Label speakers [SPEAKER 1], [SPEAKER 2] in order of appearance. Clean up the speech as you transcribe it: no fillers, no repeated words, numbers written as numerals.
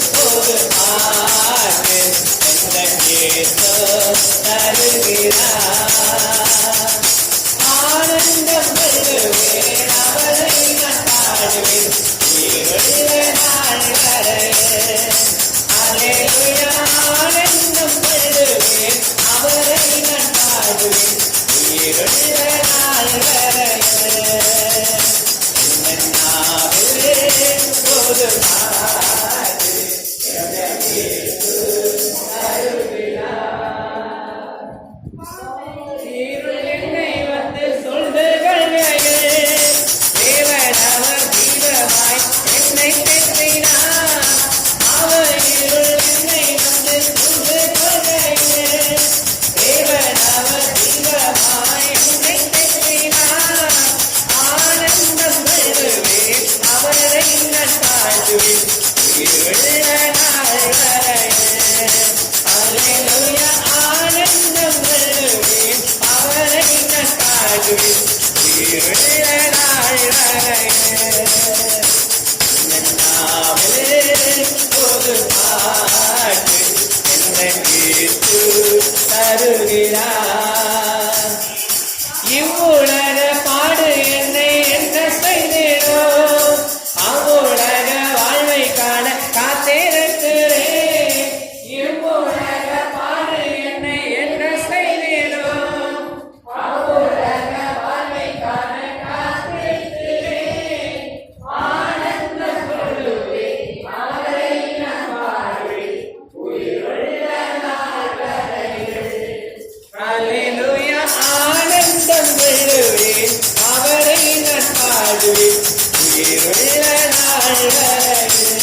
[SPEAKER 1] ஒரு பாட்டு ஆனந்தம் பெறுவேன் அவரை நான் பாடுவேன் நாள் வரை அல்லேலூயா ஆனந்தம் பெறுவேன் அவரை நான் பாடுவேன் உயிருள்ள நாள் வரை ஒரு பாட்டு இவ்வுலக பாடு என்னை என்ன செய்தேனோ அவ்வுலக வாழ்வை காண காத்திருக்கிறேன் இவ்வுலக பாடு என்னை என்ன செய்தேனோ அவ்வுலக வாழ்வை காண காத்திருக்கிறேன் ஆனந்தம் கொள்ளுவேன் அவரை நான் வாழ்வேன் உயிருள்ள நாள் வரை அல்லேலூயா ஆனந்தம் கொள்ளுவேன் அவரை நான் பாடுவேன் உயிருள்ள நாள் வரை